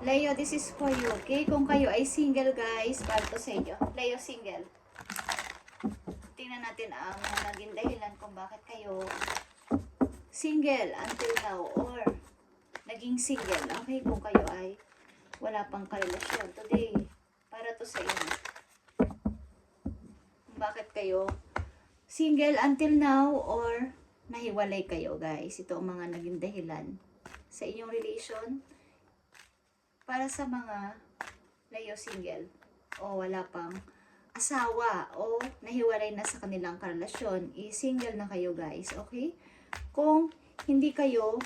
Leo, this is for you, okay? Kung kayo ay single, guys, para to sa inyo. Leo, single. Tingnan natin ang naging dahilan kung bakit kayo single until now or naging single, okay? Kung kayo ay wala pang karelasyon today, para to sa inyo. Kung bakit kayo single until now or nahiwalay kayo, guys. Ito ang mga naging dahilan sa inyong relation. Para sa mga Leo single o wala pang asawa o nahiwalay na sa kanilang karelasyon, single na kayo, guys, okay? Kung hindi kayo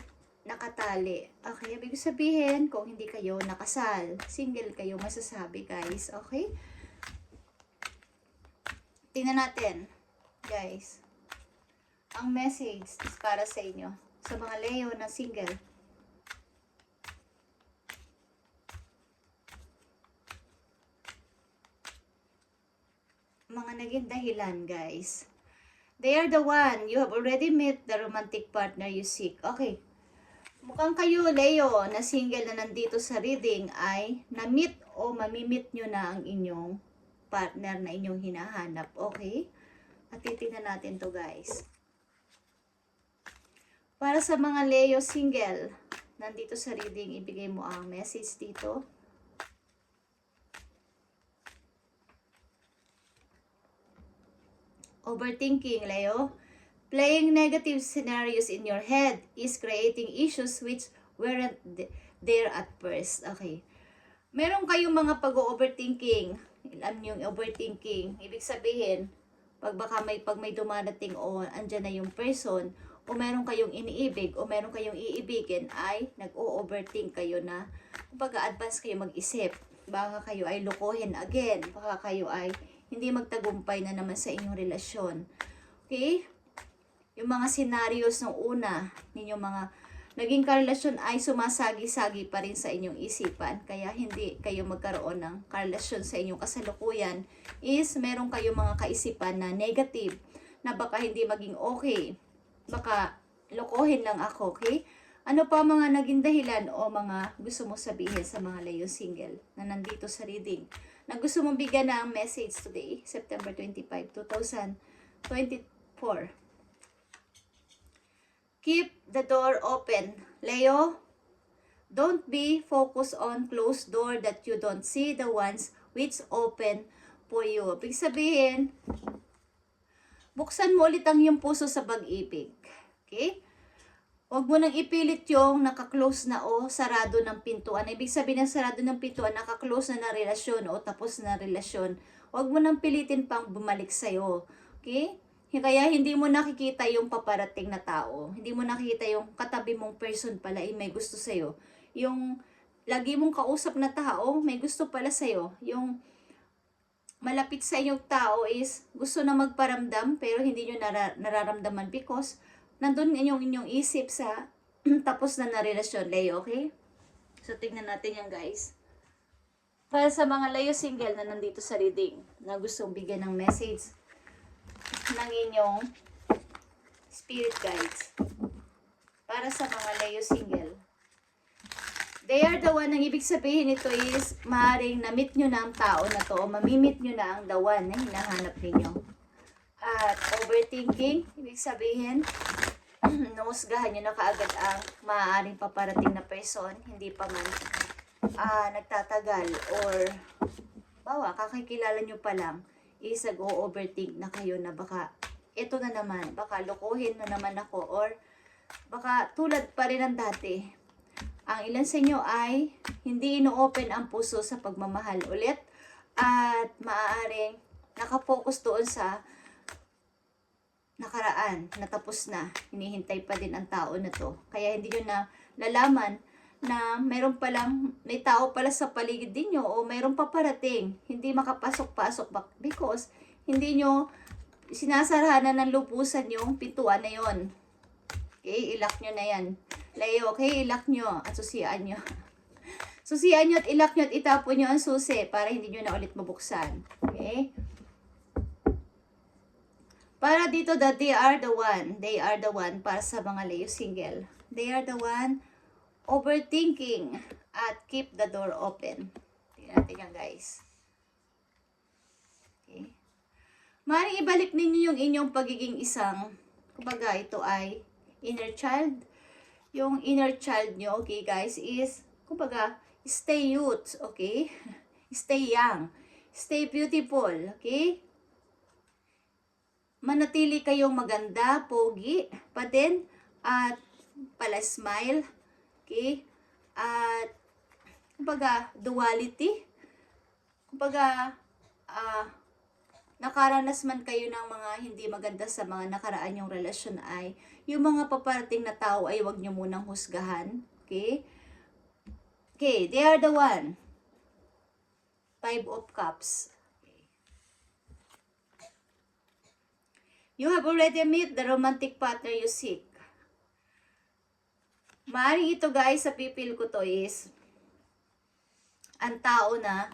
nakatali, okay? Ibig sabihin, kung hindi kayo nakasal, single kayo masasabi, guys, okay? Tingnan natin, guys. Ang message is para sa inyo, sa mga Leo na single. Mga naging dahilan, guys. They are the one. You have already met the romantic partner you seek. Okay. Mukhang kayo, Leo, na single na nandito sa reading ay na-meet o mamimit nyo na ang inyong partner na inyong hinahanap. Okay? At titignan natin to, guys. Para sa mga Leo single, nandito sa reading, ibigay mo ang message dito. Overthinking, Leo. Playing negative scenarios in your head is creating issues which weren't there at first. Okay. Meron kayong mga pag-overthinking. Alam niyo yung overthinking. Ibig sabihin, pag may dumarating o andyan na yung person, o meron kayong iniibig, o meron kayong iibigin, ay nag-o-overthink kayo na, pag-advance kayo mag-isip. Baka kayo ay lukuhin again. Baka kayo ay hindi magtagumpay na naman sa inyong relasyon. Okay? Yung mga scenarios ng una, ninyong mga naging karelasyon ay sumasagi-sagi pa rin sa inyong isipan. Kaya hindi kayo magkaroon ng karelasyon sa inyong kasalukuyan is meron kayong mga kaisipan na negative na baka hindi maging okay. Baka lokohin lang ako, okay? Ano pa mga naging dahilan o mga gusto mo sabihin sa mga Leo single na nandito sa reading? Na gusto mong bigyan ng message today, September 25, 2024. Keep the door open, Leo. Don't be focused on closed door that you don't see the ones which open for you. Ibig sabihin, buksan mo ulit ang iyong puso sa pag-ibig. Okay? Huwag mo nang ipilit yung naka-close na o sarado ng pintuan. Ibig sabihin ng sarado ng pintuan, naka-close na relasyon o tapos na relasyon. Huwag mo nang pilitin pang bumalik sa'yo. Okay? Kaya hindi mo nakikita yung paparating na tao. Hindi mo nakikita yung katabi mong person pala ay may gusto sa'yo. Yung lagi mong kausap na tao, may gusto pala sa'yo. Yung malapit sa inyong tao is gusto na magparamdam pero hindi nyo nararamdaman because nandun inyong isip sa tapos na relasyon, Leo, okay? So, tignan natin yan, guys. Para sa mga Leo single na nandito sa reading, na gustong bigyan ng message ng inyong spirit guides. Para sa mga Leo single, they are the one, ang ibig sabihin nito is, maaaring na-meet nyo na ang tao na to, o mamimit nyo na ang the one na hinahanap ninyo. At overthinking, ibig sabihin, nahusgahan nyo na kaagad ang maaaring paparating na person, hindi pa man nagtatagal or bawa, kakikilala nyo pa lang, is nag-o-overthink na kayo na baka ito na naman, baka lokohin na naman ako or baka tulad pa rin ng dati. Ang ilan sa inyo ay hindi ino-open ang puso sa pagmamahal ulit at maaaring nakafocus doon sa nakaraan, natapos na, hinihintay pa din ang tao na to. Kaya hindi nyo na lalaman na mayroon palang, may tao pala sa paligid din nyo o mayroon pa parating, hindi makapasok-pasok because hindi nyo sinasarahanan ng lupusan yung pintuan na yon. Okay, ilak nyo na yan. Leo, okay, ilak nyo at susian nyo. Susian nyo at ilak nyo at itapon nyo ang susi para hindi nyo na ulit mabuksan. Okay? Para dito that they are the one para sa mga Leo single. They are the one overthinking at keep the door open. Tingnan natin yan, guys. Okay. Maaaring ibalik ninyo yung inyong pagiging isang, kumbaga ito ay inner child. Yung inner child nyo, okay guys, is, kumbaga, stay youth, okay? Stay young. Stay beautiful, okay? Manatili kayong maganda, pogi, pa din, at pala smile, okay? At, kumbaga, duality. Kumbaga, nakaranas man kayo ng mga hindi maganda sa mga nakaraan yung relasyon ay, yung mga paparating na tao ay wag nyo munang husgahan, okay? Okay, they are the one. 5 of Cups. Okay. You have already met the romantic partner you seek. Maaaring ito guys, sa pipil ko to is, ang tao na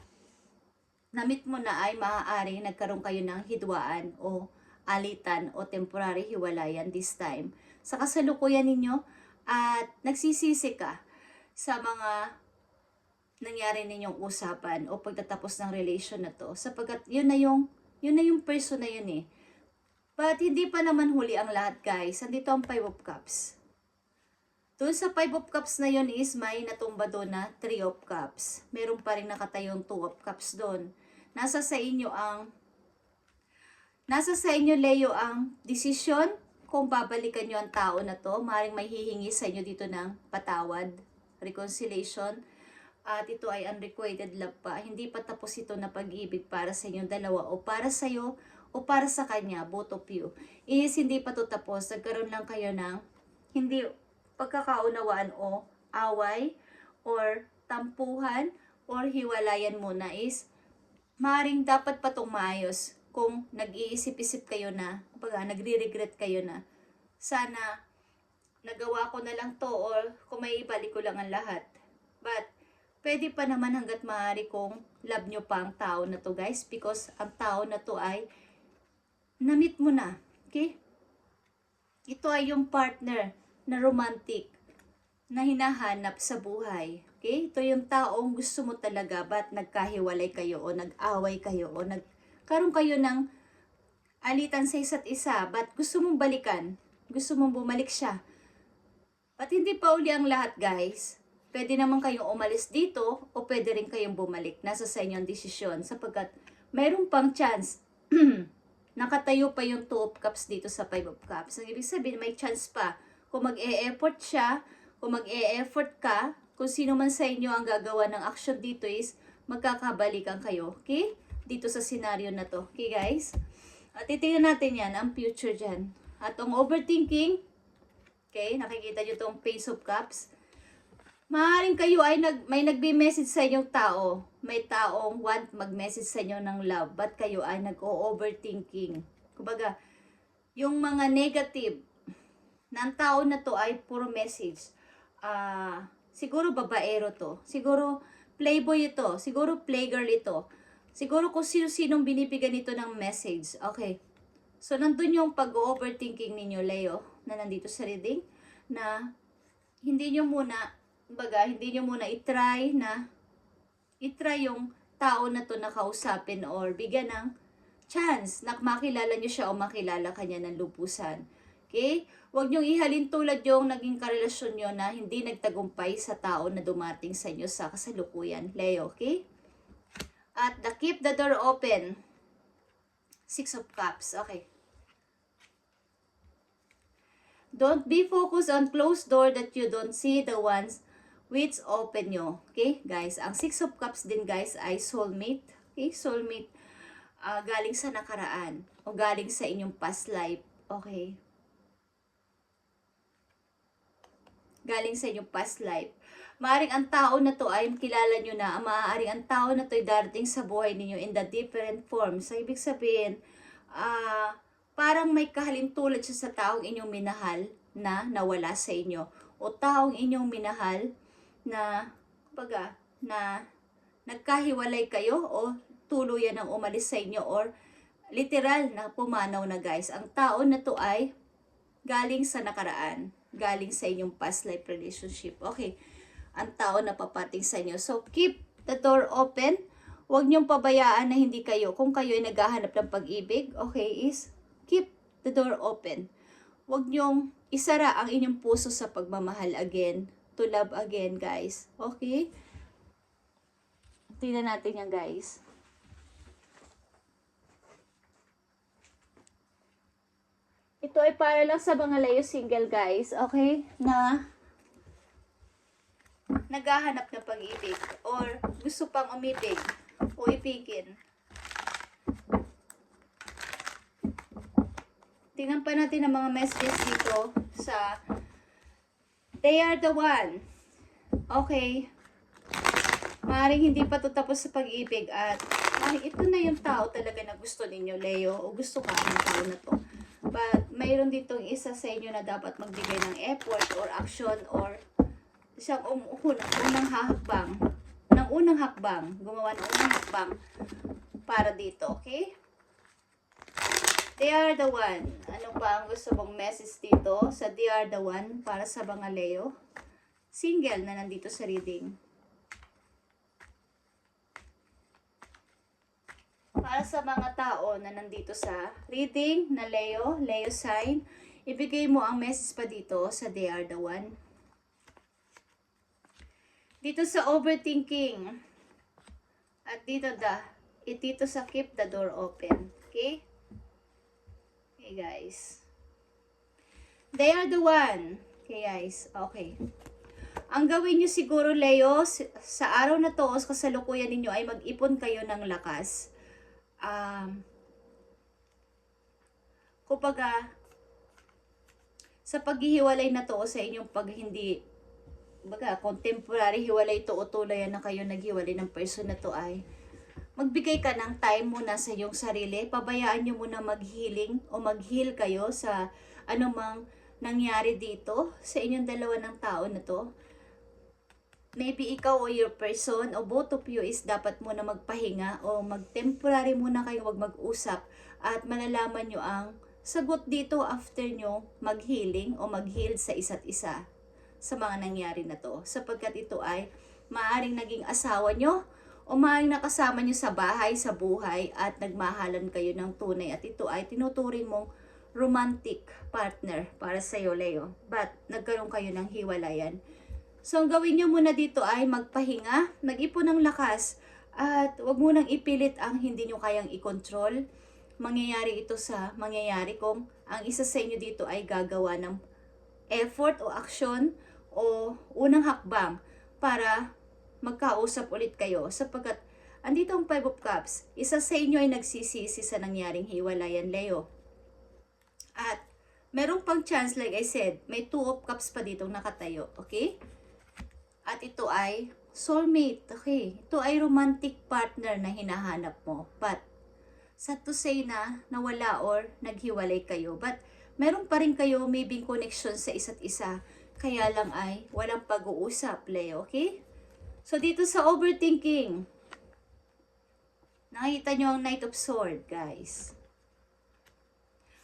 na-meet mo na ay maaaring nagkaroon kayo ng hidwaan o alitan o temporary hiwalayan this time sa kasalukuyan ninyo at nagsisisi ka sa mga nangyari ninyong usapan o pagtatapos ng relation na to sapagkat yun na yung person na yun eh. But hindi pa naman huli ang lahat guys. Andito ang 5 of Cups. Doon sa 5 of Cups na yun is may natumba doon na 3 of Cups. Meron pa rin nakatayong 2 of Cups doon. Nasa sa inyo Leo ang desisyon kung babalikan nyo ang tao na to. Maaaring may hihingi sa inyo dito ng patawad, reconciliation. At ito ay unrequited love pa. Hindi pa tapos ito na pag-ibig para sa inyong dalawa o para sa iyo o para sa kanya, both of you. Is hindi pa to tapos. Nagkaroon lang kayo ng hindi pagkakaunawaan o away or tampuhan or hiwalayan muna is maaaring dapat pa itong maayos kung nag-iisip-isip kayo na, kumbaga nagre-regret kayo na sana nagawa ko na lang to or kung may ibalik ko lang ang lahat. But pwede pa naman hanggat maaari kung love nyo pa ang tao na to guys because ang tao na to ay na-meet mo na. Okay? Ito ay yung partner na romantic na hinahanap sa buhay. Okay? Ito yung taong gusto mo talaga ba't nagkahiwalay kayo o nag-away kayo o nagkaroon kayo ng alitan sa isa't isa ba't gusto mong balikan? Gusto mong bumalik siya? At hindi pa uli ang lahat guys. Pwede naman kayong umalis dito o pwede rin kayong bumalik. Nasa sa inyong desisyon sapagkat mayroon pang chance. Nakatayo pa yung 2 of Cups dito sa 5 of Cups. Ang ibig sabihin may chance pa. Kung mag-e-effort siya, kung mag-e-effort ka, kung sino man sa inyo ang gagawa ng action dito is magkakabalikan kayo. Okay? Dito sa scenario na to. Okay guys? At titingnan natin yan, ang future dyan. At ang overthinking, okay, nakikita nyo itong Page of Cups. Maaaring kayo ay may nagbi-message sa inyong tao. May taong want mag-message sa inyo ng love. But kayo ay nag-o-overthinking. Kumbaga, yung mga negative ng tao na to ay puro message. Siguro babaero to. Siguro playboy ito. Siguro playgirl ito. Siguro kung sino-sinong binibigyan ito ng message. Okay. So, nandun yung pag-overthinking ninyo, Leo, na nandito sa reading, na hindi nyo muna i-try yung tao na to na kausapin or bigyan ng chance na makilala nyo siya o makilala kanya ng lubusan. Okay? Huwag nyong ihalin tulad yung naging karelasyon nyo na hindi nagtagumpay sa tao na dumating sa inyo sa kasalukuyan. Leo, okay? At keep the door open. 6 of Cups. Okay. Don't be focused on closed door that you don't see the ones which open nyo. Okay, guys? Ang 6 of Cups din, guys, ay soulmate. Okay, soulmate. Galing sa nakaraan. O galing sa inyong past life. Okay. Galing sa inyong past life. Maaaring ang tao na to ay kilala nyo na. Maaaring ang tao na to ay darating sa buhay ninyo in the different forms. So, ibig sabihin, parang may kahalintulad siya sa taong inyong minahal na nawala sa inyo. O taong inyong minahal na, kumbaga, na nagkahiwalay kayo o tuluyan ang umalis sa inyo or literal na pumanaw na guys. Ang tao na to ay galing sa nakaraan. Galing sa inyong past life relationship. Okay. ang tao na papating sa inyo. So, keep the door open. Huwag niyong pabayaan na hindi kayo. Kung kayo ay naghahanap ng pag-ibig, okay, is keep the door open. Huwag niyong isara ang inyong puso sa pagmamahal again. To love again, guys. Okay? Tingnan natin yan, guys. Ito ay para lang sa mga layo single, guys. Okay? Na naghahanap ng pag-ibig or gusto pang umibig o ibigin. Tingnan pa natin ang mga messages dito sa they are the one. Okay. Maaaring hindi pa ito tapos sa pag-ibig at maaaring ito na yung tao talaga na gusto ninyo, Leo, o gusto ka ng tao na to. But mayroon ditong isa sa inyo na dapat magbigay ng effort or action or siyang unang hakbang, gumawa ng unang hakbang para dito, okay? They are the one. Ano pa ang gusto mong message dito sa they are the one para sa mga Leo? Single na nandito sa reading. Para sa mga tao na nandito sa reading na Leo sign, ibigay mo ang message pa dito sa they are the one. Dito sa overthinking. At dito sa keep the door open. Okay? Okay, guys. They are the one. Okay, guys. Okay. Ang gawin nyo siguro, Leo, sa araw na to, o kasalukuyan ninyo ay mag-ipon kayo ng lakas. Kumbaga, sa paghihiwalay na to, o sa inyong contemporary hiwalay to o tulayan na kayo naghiwalay ng person na to ay magbigay ka ng time muna sa iyong sarili. Pabayaan nyo muna mag-healing o mag-heal kayo sa anumang nangyari dito sa inyong dalawa ng tao na to. Maybe ikaw o your person o both of you is dapat muna magpahinga o mag-temporary muna kayo wag mag-usap at malalaman nyo ang sagot dito after nyo mag-healing o mag-heal sa isa't isa sa mga nangyari na to, sapagkat ito ay maaaring naging asawa nyo o maaaring nakasama nyo sa bahay, sa buhay at nagmahalan kayo ng tunay at ito ay tinuturing mong romantic partner para sa iyo, Leo, but nagkaroon kayo ng hiwalayan. So ang gawin nyo muna dito ay magpahinga, mag-ipon ng lakas at wag mo nang ipilit ang hindi nyo kayang i-control. Mangyayari ito sa mangyayari kung ang isa sa inyo dito ay gagawa ng effort o action o unang hakbang para magkausap ulit kayo, sapagkat andito ang 5 of Cups, isa sa inyo ay nagsisisi sa nangyaring hiwalayan, Leo. At merong pang chance, like I said, may 2 of Cups pa ditong nakatayo, okay? At ito ay soulmate, okay? Ito ay romantic partner na hinahanap mo, but sad to say na nawala or naghiwalay kayo, but meron pa rin kayo maybe connection sa isa't isa. Kaya lang ay walang pag-uusap, Leo, okay? So, dito sa overthinking, nakita nyo ang Knight of Swords, guys.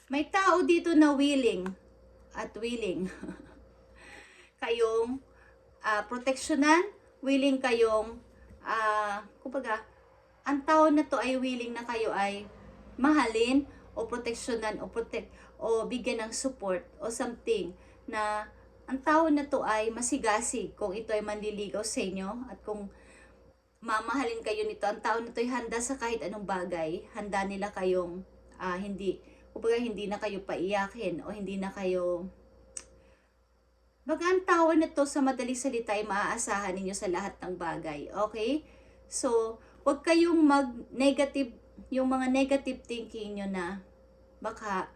May tao dito na willing kayong proteksyonan, willing kayong, kumbaga, ang tao na to ay willing na kayo ay mahalin o proteksyonan o bigyan ng support o something na ang tao na to ay masigasig kung ito ay manliligaw sa inyo at kung mamahalin kayo nito. Ang tao na to ay handa sa kahit anong bagay. Handa nila kayong hindi na kayo paiyakin o hindi na kayo... Baga ang tao na to sa madaling salita ay maaasahan ninyo sa lahat ng bagay. Okay? So, huwag kayong yung mga negative thinking nyo na baka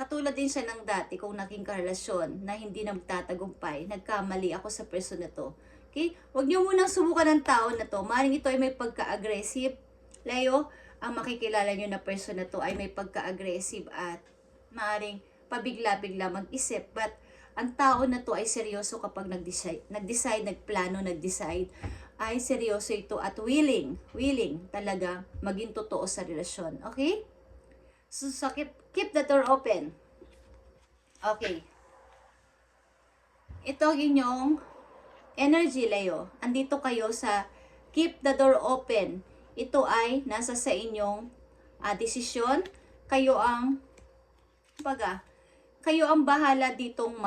katulad din siya ng dati kung naging karelasyon na hindi na magtatagumpay. Nagkamali ako sa person na to. Okay? Huwag nyo munang subukan ng tao na to. Maring ito ay may pagka-aggressive. Leo, ang makikilala nyo na person na to ay may pagka-aggressive at maring pabigla-bigla mag-isip. But ang tao na to ay seryoso kapag nag-decide, nagplano, ay seryoso ito at willing talaga maging totoo sa relasyon. Okay? So keep the door open. Okay. Ito ang inyong energy, Leo. Andito kayo sa keep the door open. Ito ay nasa sa inyong desisyon. Kayo ang, kumbaga, kayo ang bahala ditong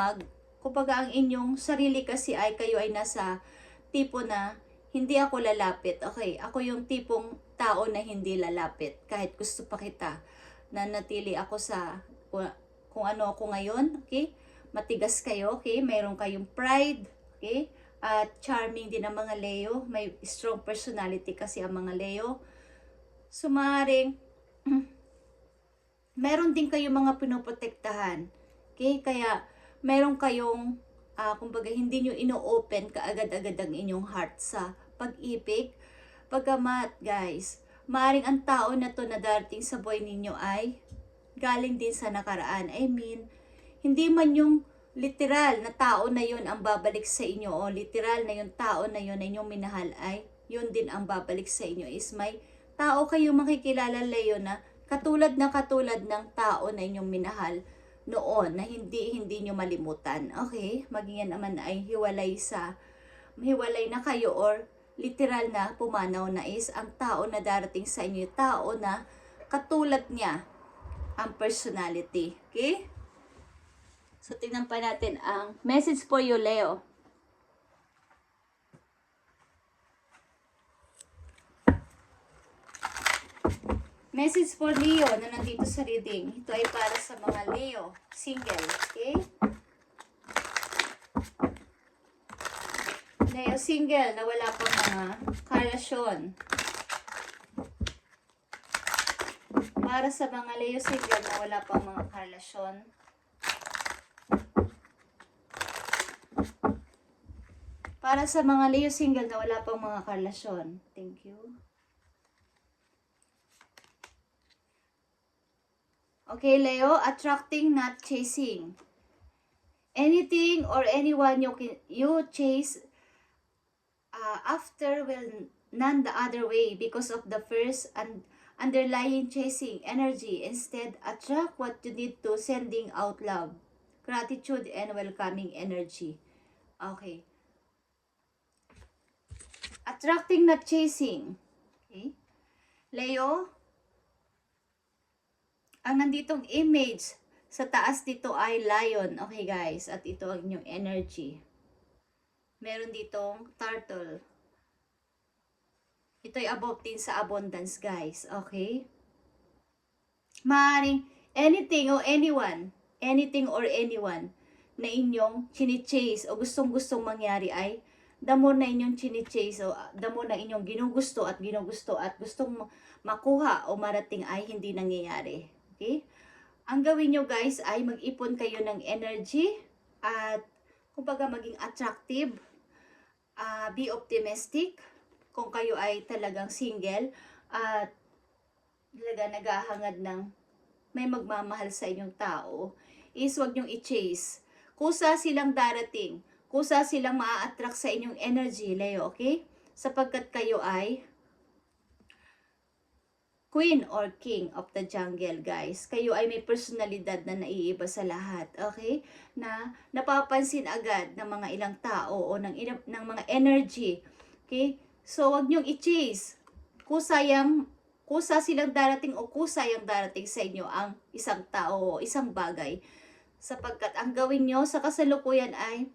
kumbaga ang inyong sarili kasi ay kayo ay nasa tipo na hindi ako lalapit. Okay, ako yung tipong tao na hindi lalapit. Kahit gusto pa kita, nanatili ako sa kung ano ako ngayon. Okay, matigas kayo. Okay, mayroon kayong pride. Okay, at charming din ang mga Leo. May strong personality kasi ang mga Leo. Sumaring meron din kayong mga pinoprotektahan. Okay, kaya meron kayong kumbaga hindi nyo ino-open kaagad-agad ang inyong heart sa pag-ibig. Pagkamat, guys, maaaring ang tao na to na darating sa buhay ninyo ay galing din sa nakaraan. I mean, hindi man yung literal na tao na yun ang babalik sa inyo o literal na yung tao na yun na inyong minahal ay yun din ang babalik sa inyo. Is may tao kayo makikilala, Leo, na katulad ng tao na inyong minahal noon na hindi nyo malimutan. Okay? Maging yan naman ay hiwalay na kayo or literal na pumanaw na is ang tao na darating sa inyo, tao na katulad niya ang personality. Okay? So, tingnan pa natin ang message for you, Leo. Message for Leo na nandito sa reading. Ito ay para sa mga Leo, single, okay? Leo single na wala pang mga karelasyon. Para sa mga Leo single na wala pang mga karelasyon. Para sa mga Leo single na wala pang mga karelasyon. Thank you. Okay, Leo, attracting, not chasing. Anything or anyone you chase after will none the other way because of the first and underlying chasing energy. Instead, attract what you need to sending out love, gratitude, and welcoming energy. Okay. Attracting, not chasing. Okay. Leo, ang nanditong image sa taas dito ay lion. Okay, guys. At ito ang inyong energy. Meron ditong turtle. Ito ay about din sa abundance, guys. Okay? Maaaring anything or anyone na inyong chini-chase o gustong-gustong mangyari ay the more na inyong chini-chase o the more na inyong ginugusto at gustong makuha o marating ay hindi nangyayari. Okay? Ang gawin nyo, guys, ay mag-ipon kayo ng energy at kumbaga maging attractive, be optimistic kung kayo ay talagang single at talaga naghahangad ng may magmamahal sa inyong tao, is wag nyong i-chase. Kusa silang darating, kusa silang maa-attract sa inyong energy, Leo, okay? Sapagkat kayo ay Queen or King of the Jungle, guys. Kayo ay may personalidad na naiiba sa lahat, okay? Na napapansin agad ng mga ilang tao o ng mga energy, okay? So, wag nyong i-chase. Kusa silang darating o kusayang darating sa inyo ang isang tao o isang bagay. Sapagkat ang gawin nyo sa kasalukuyan ay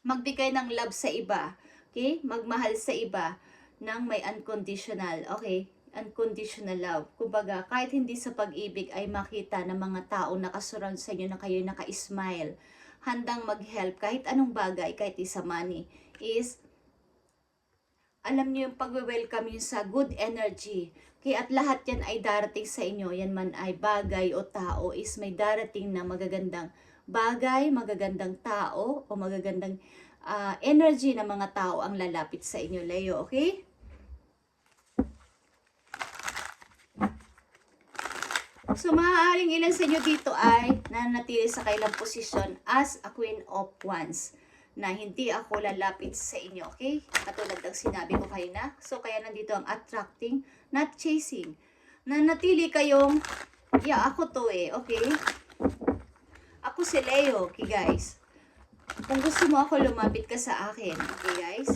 magbigay ng love sa iba, okay? Magmahal sa iba ng may unconditional, okay? Unconditional love. Kumbaga, kahit hindi sa pag-ibig ay makita ng mga tao nakasurround sa inyo na kayo naka-smile, handang mag-help kahit anong bagay, kahit isa money, is alam niyo yung pag-welcome yun sa good energy. Kaya at lahat yan ay darating sa inyo, yan man ay bagay o tao, is may darating na magagandang bagay, magagandang tao, o magagandang energy ng mga tao ang lalapit sa inyo, Leo, okay? So, maaaring ilan sa inyo dito ay nanatili sa kailang posisyon as a Queen of Wands na hindi ako lalapit sa inyo, okay? Katulad ng sinabi ko kayo na. So, kaya nandito ang attracting, not chasing. Nanatili kayong, yeah, ako to okay? Ako si Leo, okay, guys? Kung gusto mo ako, lumapit ka sa akin. Okay, guys?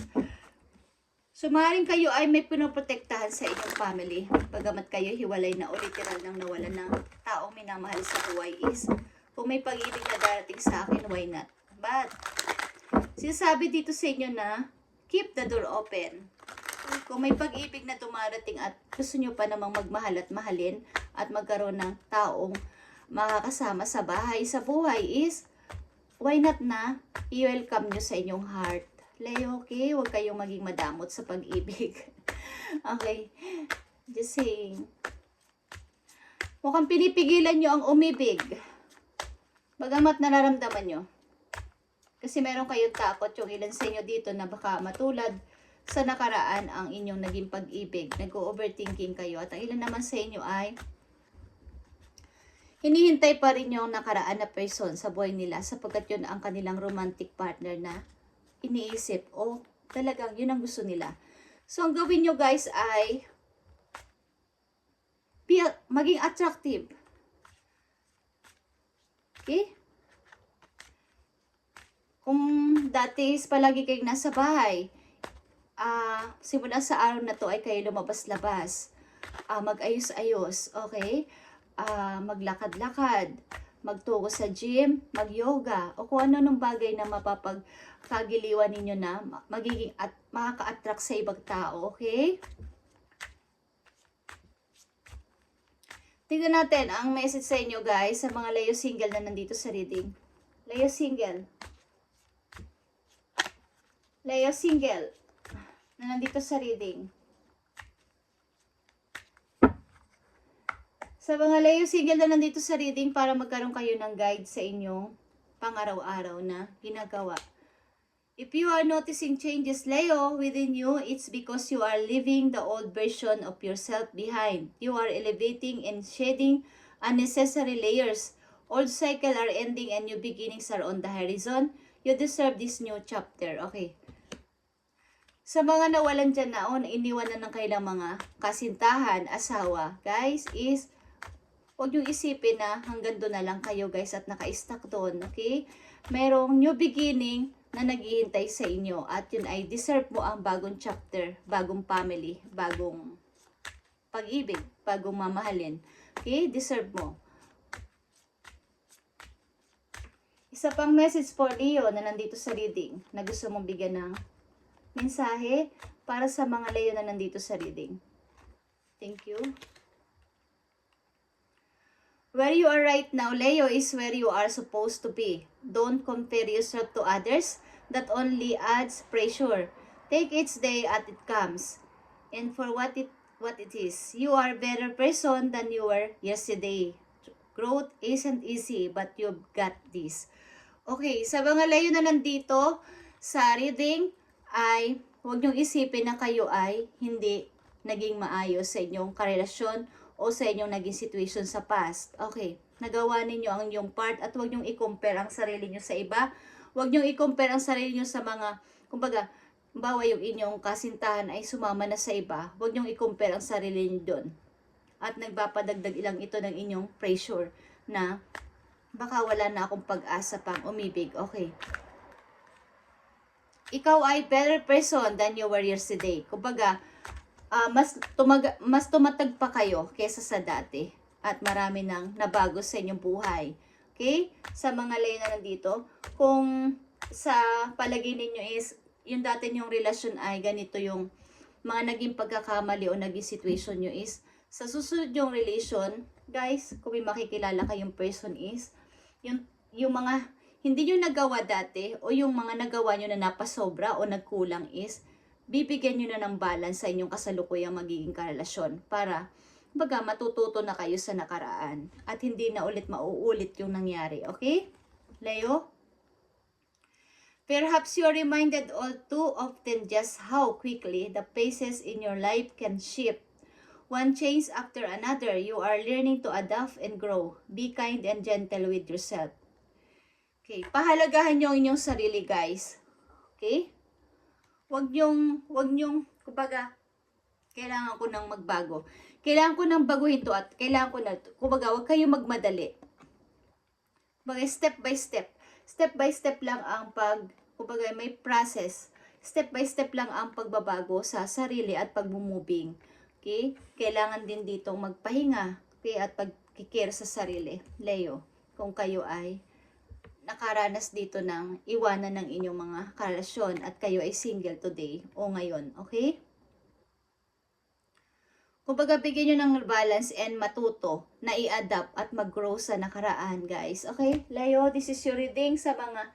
So, maaaring kayo ay may pinoprotektahan sa inyong family. Pagamat kayo hiwalay na o literal nang nawalan ng taong minamahal sa buhay is, kung may pag-ibig na darating sa akin, why not? But, sinasabi dito sa inyo na, keep the door open. Kung may pag-ibig na dumarating at gusto nyo pa namang magmahal at mahalin at magkaroon ng taong makakasama sa bahay, sa buhay is, why not na i-welcome nyo sa inyong heart. Leo, okay? Huwag kayong maging madamot sa pag-ibig. Okay? Just saying. Mukhang pinipigilan nyo ang umibig. Bagamat nararamdaman nyo. Kasi meron kayong takot yung ilan sa inyo dito na baka matulad sa nakaraan ang inyong naging pag-ibig. Nag-overthinking kayo. At ang ilan naman sa inyo ay hinihintay pa rin yung nakaraan na person sa buhay nila sapagkat yun ang kanilang romantic partner na iniisip o talagang yun ang gusto nila. So, ang gawin nyo guys ay maging attractive. Okay? Kung dati palagi kayong nasa bahay, simula sa araw na to ay kayo lumabas-labas, mag-ayos-ayos, okay? Maglakad-lakad, magtungo sa gym, mag-yoga, o kung ano nung bagay na mapapagkagiliwan ninyo na magiging makaka-attract sa ibang tao, okay? Tingnan natin ang message sa inyo guys, sa mga Leo single na nandito sa reading. Leo single. Leo single na nandito sa reading. Sa mga Leo single na nandito sa reading para magkaroon kayo ng guide sa inyong pang-araw-araw na ginagawa. If you are noticing changes, Leo, within you, it's because you are leaving the old version of yourself behind. You are elevating and shedding unnecessary layers. Old cycle are ending and new beginnings are on the horizon. You deserve this new chapter. Okay. Sa mga nawalan dyan na o iniwan na ng kailang mga kasintahan, asawa, guys, is huwag niyong isipin na hanggang doon na lang kayo guys at naka-stuck doon, okay? Merong new beginning na naghihintay sa inyo at yun ay deserve mo ang bagong chapter, bagong family, bagong pag-ibig, bagong mamahalin. Okay? Deserve mo. Isa pang message for Leo na nandito sa reading na gusto mong bigyan ng mensahe para sa mga Leo na nandito sa reading. Thank you. Where you are right now, Leo, is where you are supposed to be. Don't compare yourself to others. That only adds pressure. Take each day as it comes. And for what it is. You are a better person than you were yesterday. Growth isn't easy, but you've got this. Okay, sa mga Leo na nandito sa reading, ay huwag niyong isipin na kayo ay hindi naging maayos sa inyong karelasyon o sa inyong naging situation sa past. Okay, nagawa ninyo ang inyong part at huwag niyong i-compare ang sarili niyo sa iba. Huwag niyong i-compare ang sarili niyo sa mga, kumbaga, bawa yung inyong kasintahan ay sumama na sa iba. Huwag niyong i-compare ang sarili niyo doon. At nagpapadagdag ilang ito ng inyong pressure na baka wala na akong pag-asa pang umibig. Okay. Ikaw ay better person than you were yesterday. Kumbaga, mas tumatag pa kayo kesa sa dati at marami nang nabago sa inyong buhay. Okay? Sa mga Leo na nandito, kung sa palagay ninyo is yung dati nyong relasyon ay ganito yung mga naging pagkakamali o naging situation nyo is sa susunod yung relation, guys, kung may makikilala kayong person is yung mga hindi nyo nagawa dati o yung mga nagawa nyo na napasobra o nagkulang is bibigyan nyo na ng balance sa inyong kasalukuyang magiging karelasyon para baga matututo na kayo sa nakaraan at hindi na ulit mauulit yung nangyari. Okay? Leo? Perhaps you are reminded all too often just how quickly the phases in your life can shift. One change after another, you are learning to adapt and grow. Be kind and gentle with yourself. Okay, pahalagahan nyo ang inyong sarili, guys. Okay? Wag nyong, kumbaga, kailangan ko nang magbago. Kailangan ko nang baguhin to at kailangan ko na, kumbaga, wag kayong magmadali. Kumbaga, step by step. Step by step lang ang kumbaga may process. Step by step lang ang pagbabago sa sarili at pagmumubing. Okay? Kailangan din dito magpahinga, okay, at pagkikare sa sarili. Leo, kung kayo ay nakaranas dito ng iwanan ng inyong mga karelasyon at kayo ay single today o ngayon, okay? Kumbaga, bigyan nyo ng balance and matuto na i-adapt at mag-grow sa nakaraan, guys. Okay? Leo, this is your reading sa mga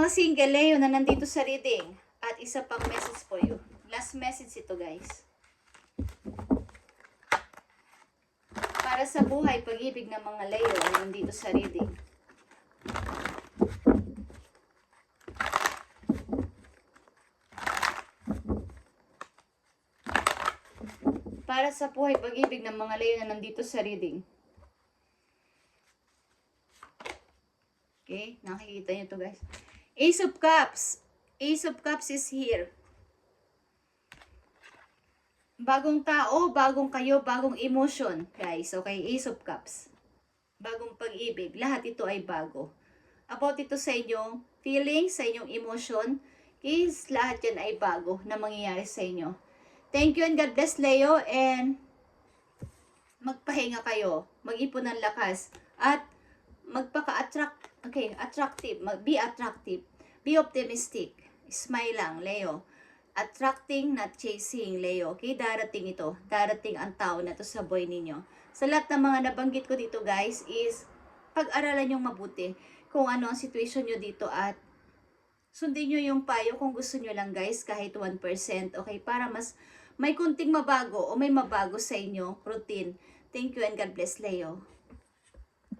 single Leo na nandito sa reading. At isa pang message for you. Last message ito, guys. Para sa buhay, pag-ibig ng mga Leo na nandito sa reading. Para sa buhay, pag-ibig ng mga Leo na nandito sa reading. Okay, nakikita nyo to, guys. Ace of Cups. Ace of Cups is here. Bagong tao, bagong kayo, bagong emotion, guys. Okay, Ace of Cups. Bagong pag-ibig. Lahat ito ay bago. About ito sa inyong feelings, sa inyong emotion. Okay, lahat yan ay bago na mangyayari sa inyo. Thank you and God bless, Leo. And magpahinga kayo. Mag-ipon ng lakas. At magpaka-attract. Okay, attractive. Be attractive. Be optimistic. Smile lang, Leo. Attracting, not chasing, Leo. Okay, darating ito. Darating ang tao na to sa buhay ninyo. Sa lahat ng mga nabanggit ko dito, guys, is pag-aralan yung mabuti kung ano ang situation nyo dito at sundin nyo yung payo kung gusto nyo lang, guys, kahit 1%. Okay, para mas may kunting mabago o may mabago sa inyo routine. Thank you and God bless, Leo.